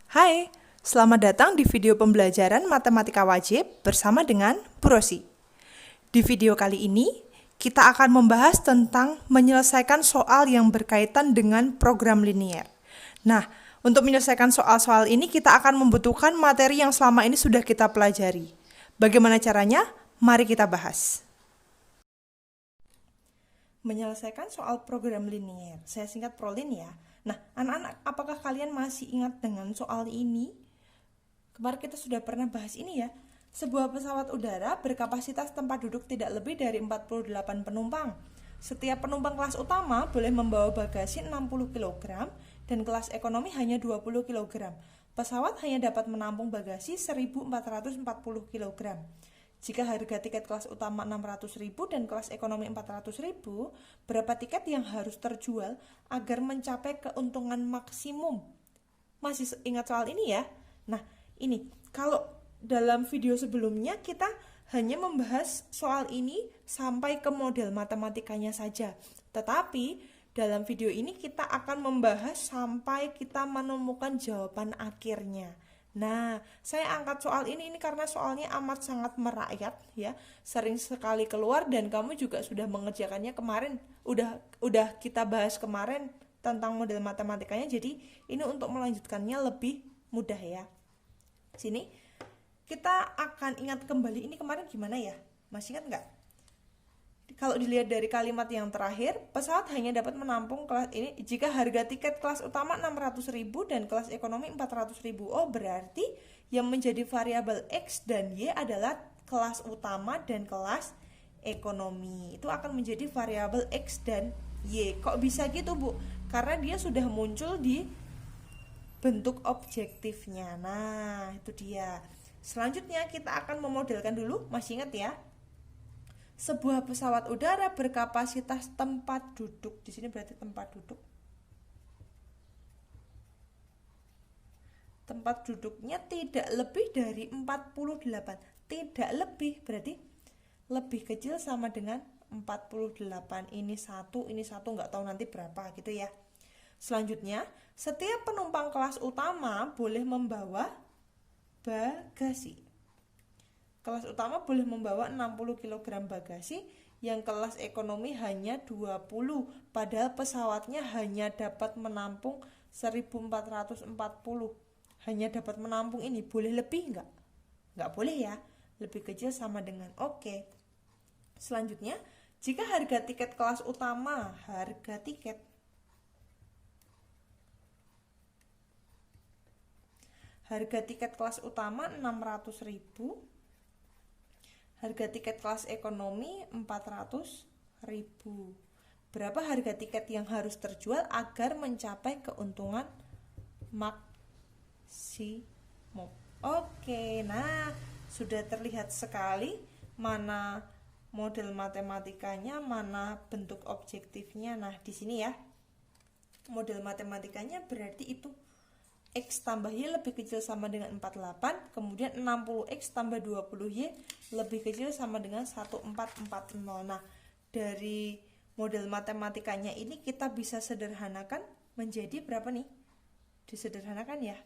Hai, selamat datang di video pembelajaran matematika wajib bersama dengan Bu Rosi. Di video kali ini, kita akan membahas tentang menyelesaikan soal yang berkaitan dengan program linier. Nah, untuk menyelesaikan soal-soal ini, kita akan membutuhkan materi yang selama ini sudah kita pelajari. Bagaimana caranya? Mari kita bahas. Menyelesaikan soal program linier, saya singkat ProLin ya. Nah, anak-anak, apakah kalian masih ingat dengan soal ini? Kemarin kita sudah pernah bahas ini ya. Sebuah pesawat udara berkapasitas tempat duduk tidak lebih dari 48 penumpang. Setiap penumpang kelas utama boleh membawa bagasi 60 kg dan kelas ekonomi hanya 20 kg. Pesawat hanya dapat menampung bagasi 1440 kg. Jika harga tiket kelas utama 600.000 dan kelas ekonomi 400.000, berapa tiket yang harus terjual agar mencapai keuntungan maksimum? Masih ingat soal ini ya? Nah, ini kalau dalam video sebelumnya kita hanya membahas soal ini sampai ke model matematikanya saja. Tetapi dalam video ini kita akan membahas sampai kita menemukan jawaban akhirnya. Nah, saya angkat soal ini karena soalnya amat sangat merakyat ya, sering sekali keluar dan kamu juga sudah mengerjakannya kemarin, udah kita bahas kemarin tentang model matematikanya, jadi ini untuk melanjutkannya lebih mudah ya. Sini, kita akan ingat kembali ini kemarin gimana ya, masih ingat nggak? Kalau dilihat dari kalimat yang terakhir, pesawat hanya dapat menampung kelas ini jika harga tiket kelas utama 600.000 dan kelas ekonomi 400.000. Oh, berarti yang menjadi variabel X dan Y adalah kelas utama dan kelas ekonomi. Itu akan menjadi variabel X dan Y. Kok bisa gitu, Bu? Karena dia sudah muncul di bentuk objektifnya. Nah, itu dia. Selanjutnya kita akan memodelkan dulu, masih ingat ya? Sebuah pesawat udara berkapasitas tempat duduk. Di sini berarti tempat duduk. Tempat duduknya tidak lebih dari 48. Tidak lebih, berarti lebih kecil sama dengan 48. Ini satu nggak tahu nanti berapa gitu ya. Selanjutnya, setiap penumpang kelas utama boleh membawa bagasi. Kelas utama boleh membawa 60 kg bagasi, yang kelas ekonomi hanya 20, padahal pesawatnya hanya dapat menampung 1440. Hanya dapat menampung ini, boleh lebih enggak? Enggak boleh ya, lebih kecil sama dengan oke. Selanjutnya, jika harga tiket kelas utama, harga tiket kelas utama 600.000, harga tiket kelas ekonomi 400.000. Berapa harga tiket yang harus terjual agar mencapai keuntungan maksimum? Oke, nah sudah terlihat sekali mana model matematikanya, mana bentuk objektifnya. Nah, di sini ya. Model matematikanya berarti itu X tambah Y lebih kecil sama dengan 48, kemudian 60X tambah 20Y lebih kecil sama dengan 1440. Nah, dari model matematikanya ini kita bisa sederhanakan menjadi berapa nih? Disederhanakan ya.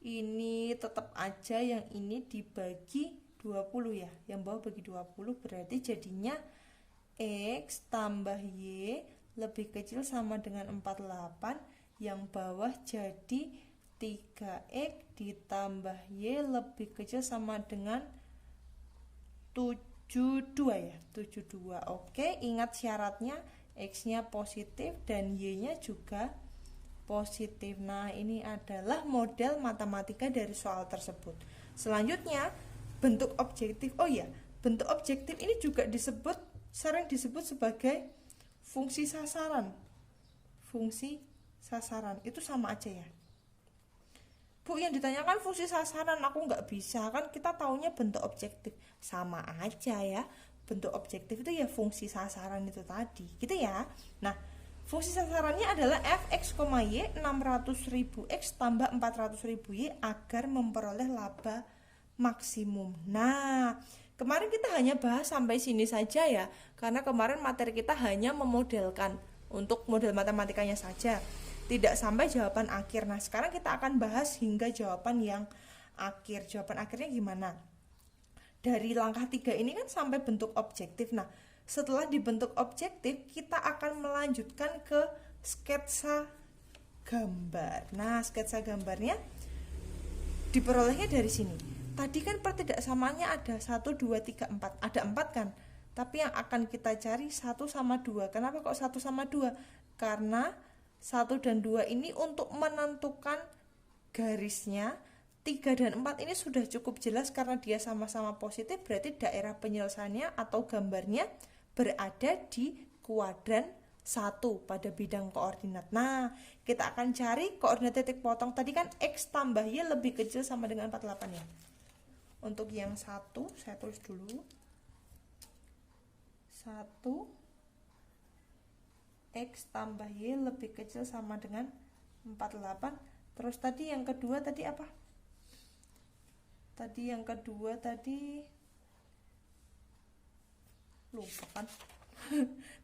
Ini tetap aja yang ini dibagi 20 ya. Yang bawah bagi 20 berarti jadinya X tambah Y lebih kecil sama dengan 48. Yang bawah jadi 3X ditambah Y lebih kecil sama dengan 72 ya, 72. Oke, ingat syaratnya X-nya positif dan Y-nya juga positif. Nah, ini adalah model matematika dari soal tersebut. Selanjutnya, bentuk objektif. Oh ya, bentuk objektif ini juga sering disebut sebagai fungsi sasaran. Fungsi sasaran itu sama aja ya, Bu. Yang ditanyakan fungsi sasaran, aku nggak bisa, kan kita taunya bentuk objektif. Sama aja ya, bentuk objektif itu ya fungsi sasaran itu tadi gitu ya. Nah, fungsi sasarannya adalah fx, y 600.000 x tambah 400.000 y agar memperoleh laba maksimum. Nah, kemarin kita hanya bahas sampai sini saja ya, karena kemarin materi kita hanya memodelkan untuk model matematikanya saja. tidak sampai jawaban akhir. Nah, sekarang kita akan bahas hingga jawaban yang akhir. Jawaban akhirnya gimana? Dari langkah 3 ini kan sampai bentuk objektif. Nah, setelah dibentuk objektif, kita akan melanjutkan ke sketsa gambar. Nah, sketsa gambarnya diperolehnya dari sini. Tadi kan pertidaksamaannya ada 1, 2, 3, 4. Ada 4 kan? Tapi yang akan kita cari 1 sama 2. Kenapa kok 1 sama 2? Karena 1 dan 2 ini untuk menentukan garisnya. 3 dan 4 ini sudah cukup jelas karena dia sama-sama positif, berarti daerah penyelesaiannya atau gambarnya berada di kuadran 1 pada bidang koordinat. Nah, kita akan cari koordinat titik potong. Tadi kan X tambah Y lebih kecil sama dengan 48 ya. Untuk yang 1, saya tulis dulu. 1 X tambah Y lebih kecil sama dengan 48. Terus tadi yang kedua tadi apa? Tadi yang kedua tadi lupa kan.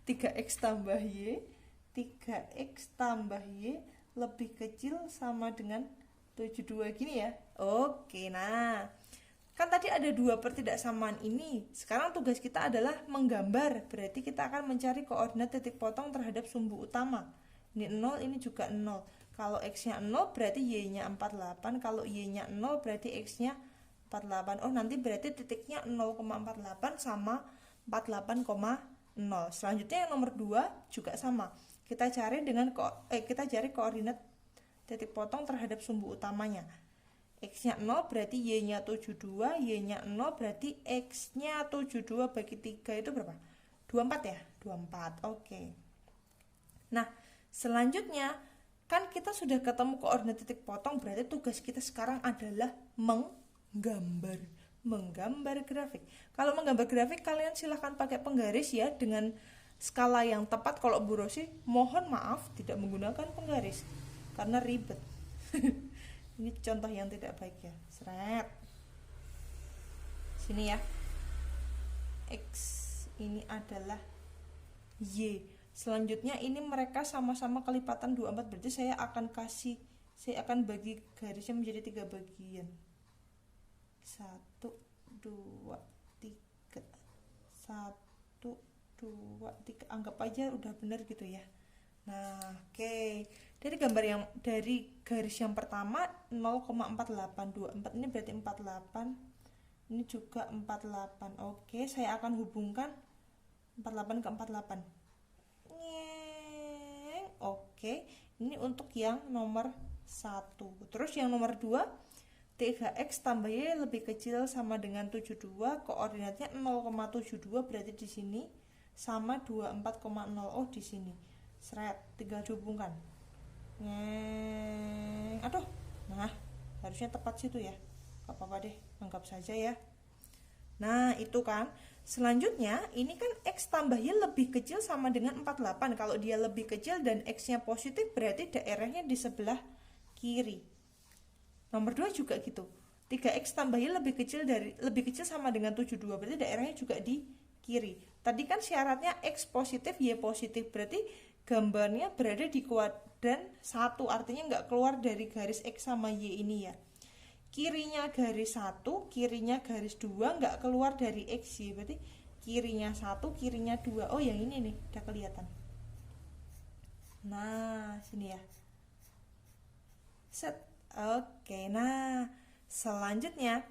3x tambah y, 3x tambah y lebih kecil sama dengan 72 gini ya. Oke, nah kan tadi ada 2 pertidaksamaan ini. Sekarang tugas kita adalah menggambar. Berarti kita akan mencari koordinat titik potong terhadap sumbu utama. Ini 0, ini juga 0. Kalau x-nya 0 berarti y-nya 48. Kalau y-nya 0 berarti x-nya 48. Oh, nanti berarti titiknya 0,48 sama 48,0. Selanjutnya yang nomor 2 juga sama. Kita cari koordinat titik potong terhadap sumbu utamanya. X-nya 0 berarti y-nya 72, y-nya 0 berarti x-nya 72 bagi 3 itu berapa? 24 ya? 24. Oke. Nah, selanjutnya kan kita sudah ketemu koordinat titik potong, berarti tugas kita sekarang adalah menggambar grafik. Kalau menggambar grafik kalian silahkan pakai penggaris ya dengan skala yang tepat. Kalau Bu Rosi mohon maaf tidak menggunakan penggaris karena ribet. Ini contoh yang tidak baik ya. Seret. Sini ya. X ini adalah Y. Selanjutnya ini mereka sama-sama kelipatan 24, berarti saya akan bagi garisnya menjadi 3 bagian. 1, 2, 3. 1, 2, 3. Anggap aja udah bener gitu ya. Nah, oke. Dari garis yang pertama 0,4824 ini berarti 48. Ini juga 48. Oke, saya akan hubungkan 48 ke 48. Oke, ini untuk yang nomor 1. Terus yang nomor 2, 3x tambah y lebih kecil sama dengan 72. Koordinatnya 0,72 berarti di sini sama 24,0. Oh, di sini. Seret, tinggal dihubungkan. Aduh. Nah, harusnya tepat situ ya. Gak apa-apa deh, anggap saja ya. Nah, itu kan. Selanjutnya, ini kan x tambah y lebih kecil sama dengan 48. Kalau dia lebih kecil dan x-nya positif, berarti daerahnya di sebelah kiri. Nomor 2 juga gitu. 3x tambah y lebih kecil sama dengan 72, berarti daerahnya juga di kiri. Tadi kan syaratnya x positif, y positif, berarti gambarnya berada di kuadran 1, artinya nggak keluar dari garis x sama y ini ya. Kirinya garis 1, kirinya garis 2, nggak keluar dari x, y, berarti kirinya 1, kirinya 2. Oh, yang ini nih, udah kelihatan. Nah, sini ya. Set. Oke, nah selanjutnya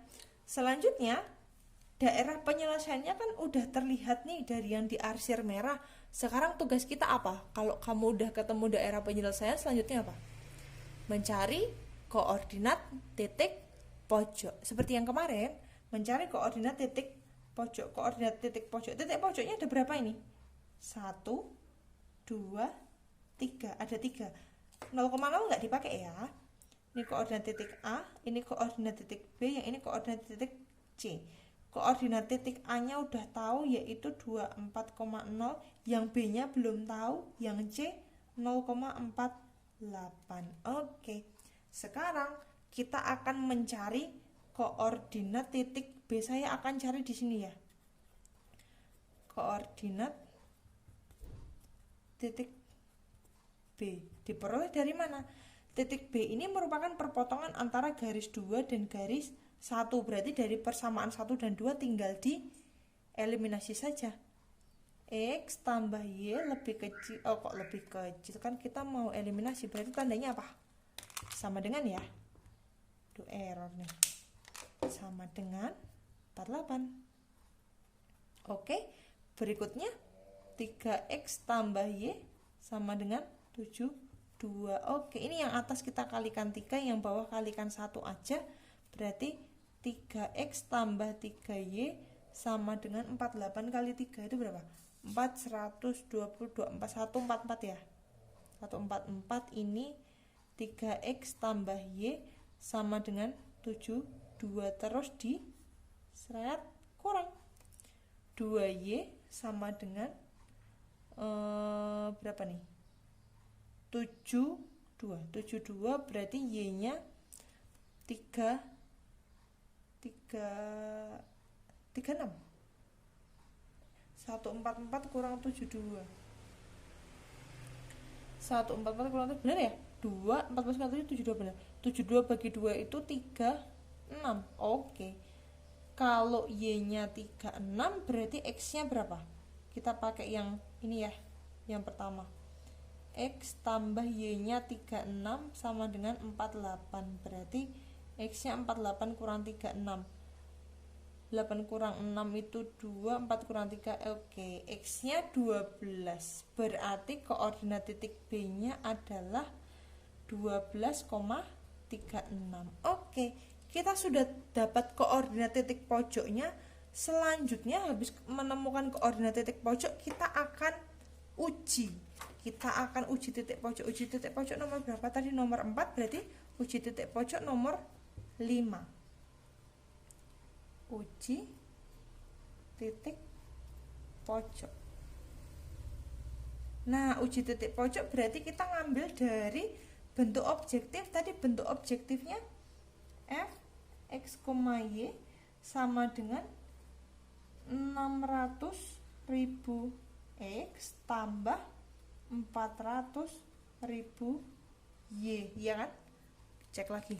daerah penyelesaiannya kan udah terlihat nih dari yang diarsir merah. Sekarang tugas kita apa? Kalau kamu udah ketemu daerah penyelesaian, selanjutnya apa? Mencari koordinat titik pojok. Seperti yang kemarin, mencari koordinat titik pojok. Koordinat titik pojok. Titik pojoknya ada berapa ini? 1, 2, 3. Ada 3. 0,0 nggak dipakai ya. Ini koordinat titik A, ini koordinat titik B, yang ini koordinat titik C. Koordinat titik A-nya udah tahu yaitu 24,0, yang B-nya belum tahu, yang C 0,48. Oke. Sekarang kita akan mencari koordinat titik B. Saya akan cari di sini ya. Koordinat titik B. Diperoleh dari mana? Titik B ini merupakan perpotongan antara garis 2 dan garis 1. Berarti dari persamaan 1 dan 2 tinggal dieliminasi saja. X tambah Y lebih kecil. Oh, kok lebih kecil? Kan kita mau eliminasi. Berarti tandanya apa? Sama dengan ya. Aduh, error nih. Sama dengan 48. Oke, berikutnya 3X tambah Y sama dengan 72. Oke, ini yang atas kita kalikan 3, yang bawah kalikan 1 aja. Berarti 3X tambah 3Y sama dengan 48 kali 3 itu berapa? 422, 144 ya. 144 ini 3X tambah Y sama dengan 72, terus di seret kurang 2Y sama dengan berapa nih? 72 berarti Y nya 36. 144 kurang 72. 144 kurang 7 benar ya? 2 14 kali 7 72 benar. 72 bagi 2 itu 36. Oke. Kalau Y-nya 36 berarti X-nya berapa? Kita pakai yang ini ya, yang pertama. X tambah Y-nya 36 sama dengan 48. Berarti X-nya 48 kurang 36. 8 kurang 6 itu 2, 4 kurang 3, oke. X-nya 12. Berarti koordinat titik B-nya adalah 12,36. Oke, kita sudah dapat koordinat titik pojoknya. Selanjutnya habis menemukan koordinat titik pojok, kita akan uji. Titik pojok. Uji titik pojok nomor berapa tadi? Nomor 4, berarti uji titik pojok nomor 5. Uji titik pojok. Nah, uji titik pojok berarti kita ngambil dari bentuk objektif. Tadi bentuk objektifnya f x, y sama dengan 600.000 x tambah 400.000 y, ya kan? Cek lagi.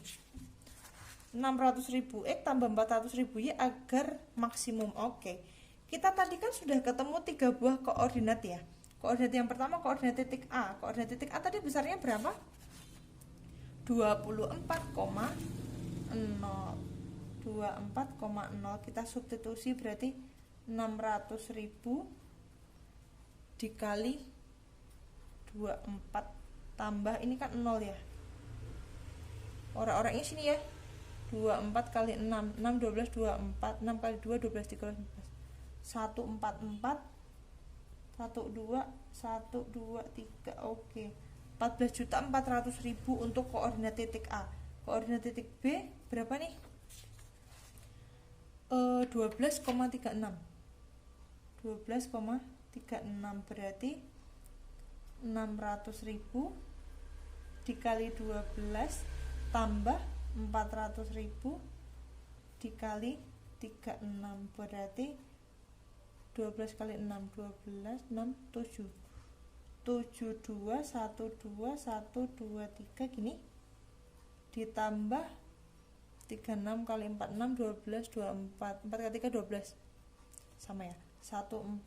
600.000 X tambah 400.000 Y agar maksimum. Oke. Kita tadi kan sudah ketemu 3 buah koordinat ya. Koordinat yang pertama koordinat titik A. Koordinat titik A tadi besarnya berapa? 24,0. Kita substitusi berarti 600.000 dikali 24 tambah ini kan 0 ya. Orang-orangnya sini ya. 24 kali 6, 6 12 24, 6 kali 2 12 13 14. 144 12 123. Oke. 14.400.000 untuk koordinat titik A. Koordinat titik B berapa nih? 12,36. 12,36 berarti 600.000 dikali 12 tambah 400.000 dikali 36 berarti 12 kali 6 12 6 7 72 12 123 gini ditambah 36 kali 4 6 12 24 4 kali 3 12 sama ya 144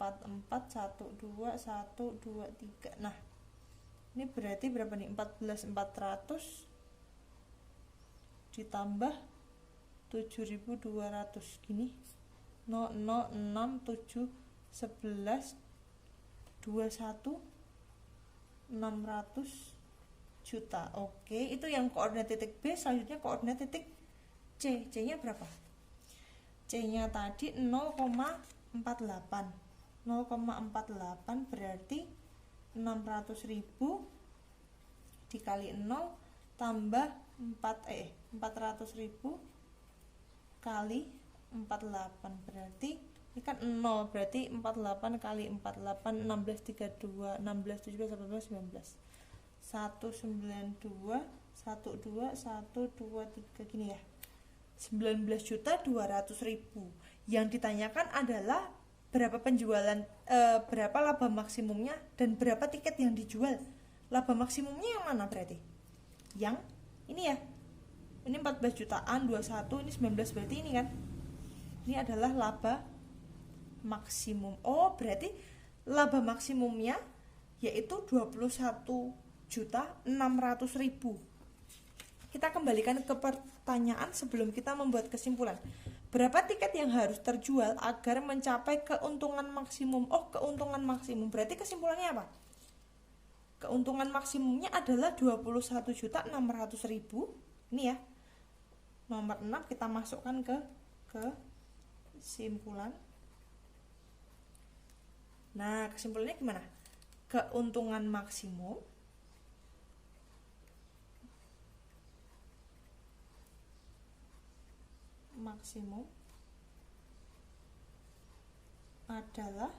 12 123. Nah, ini berarti berapa nih? 14.400 ditambah 7.200 gini 006 7 11 21 600 juta. Oke, itu yang koordinat titik B. Selanjutnya koordinat titik C. C nya berapa? C nya tadi 0,48 berarti 600.000 dikali 0 tambah 400.000 kali 48 berarti ini kan 0 berarti 48 kali 48 16 32 16 17 18 19 192 12 123 gini ya 19.200.000. Yang ditanyakan adalah berapa penjualan berapa laba maksimumnya dan berapa tiket yang dijual. laba maksimumnya yang mana berarti? Yang ini ya. Ini 14 jutaan, 21, ini 19, berarti ini kan. Ini adalah laba maksimum. Oh, berarti laba maksimumnya yaitu 21.600.000. Kita kembalikan ke pertanyaan sebelum kita membuat kesimpulan. Berapa tiket yang harus terjual agar mencapai keuntungan maksimum? Oh, keuntungan maksimum. Berarti kesimpulannya apa? Keuntungan maksimumnya adalah 21.600.000. Ini ya. Nomor 6 kita masukkan ke kesimpulan. Nah, kesimpulannya gimana? Keuntungan maksimum adalah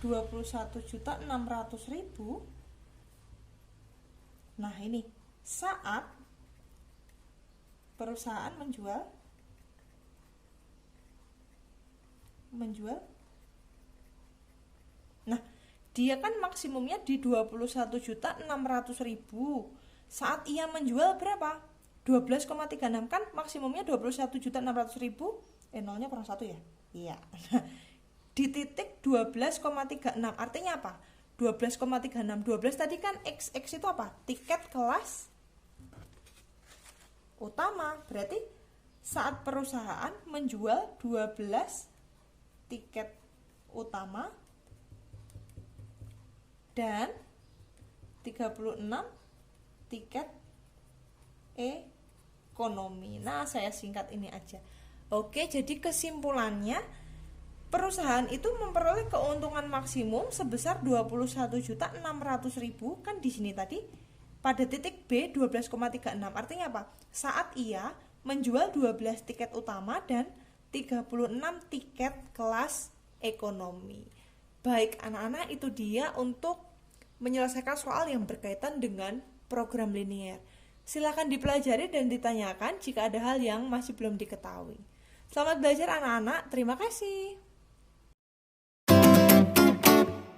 21.600.000. Nah, ini saat perusahaan menjual nah, dia kan maksimumnya di 21.600.000. Saat ia menjual berapa? 12,36 kan maksimumnya 21.600.000. Nolnya kurang 1 ya? Iya. Di titik 12,36 artinya apa? 12,36 12 tadi kan X itu apa? Tiket kelas utama. Berarti saat perusahaan menjual 12 tiket utama dan 36 tiket ekonomi. Nah, saya singkat ini aja. Oke, jadi kesimpulannya perusahaan itu memperoleh keuntungan maksimum sebesar 21.600.000 kan di sini tadi pada titik B 12,36. Artinya apa? Saat ia menjual 12 tiket utama dan 36 tiket kelas ekonomi. Baik anak-anak, itu dia untuk menyelesaikan soal yang berkaitan dengan program linier. Silakan dipelajari dan ditanyakan jika ada hal yang masih belum diketahui. Selamat belajar anak-anak, terima kasih.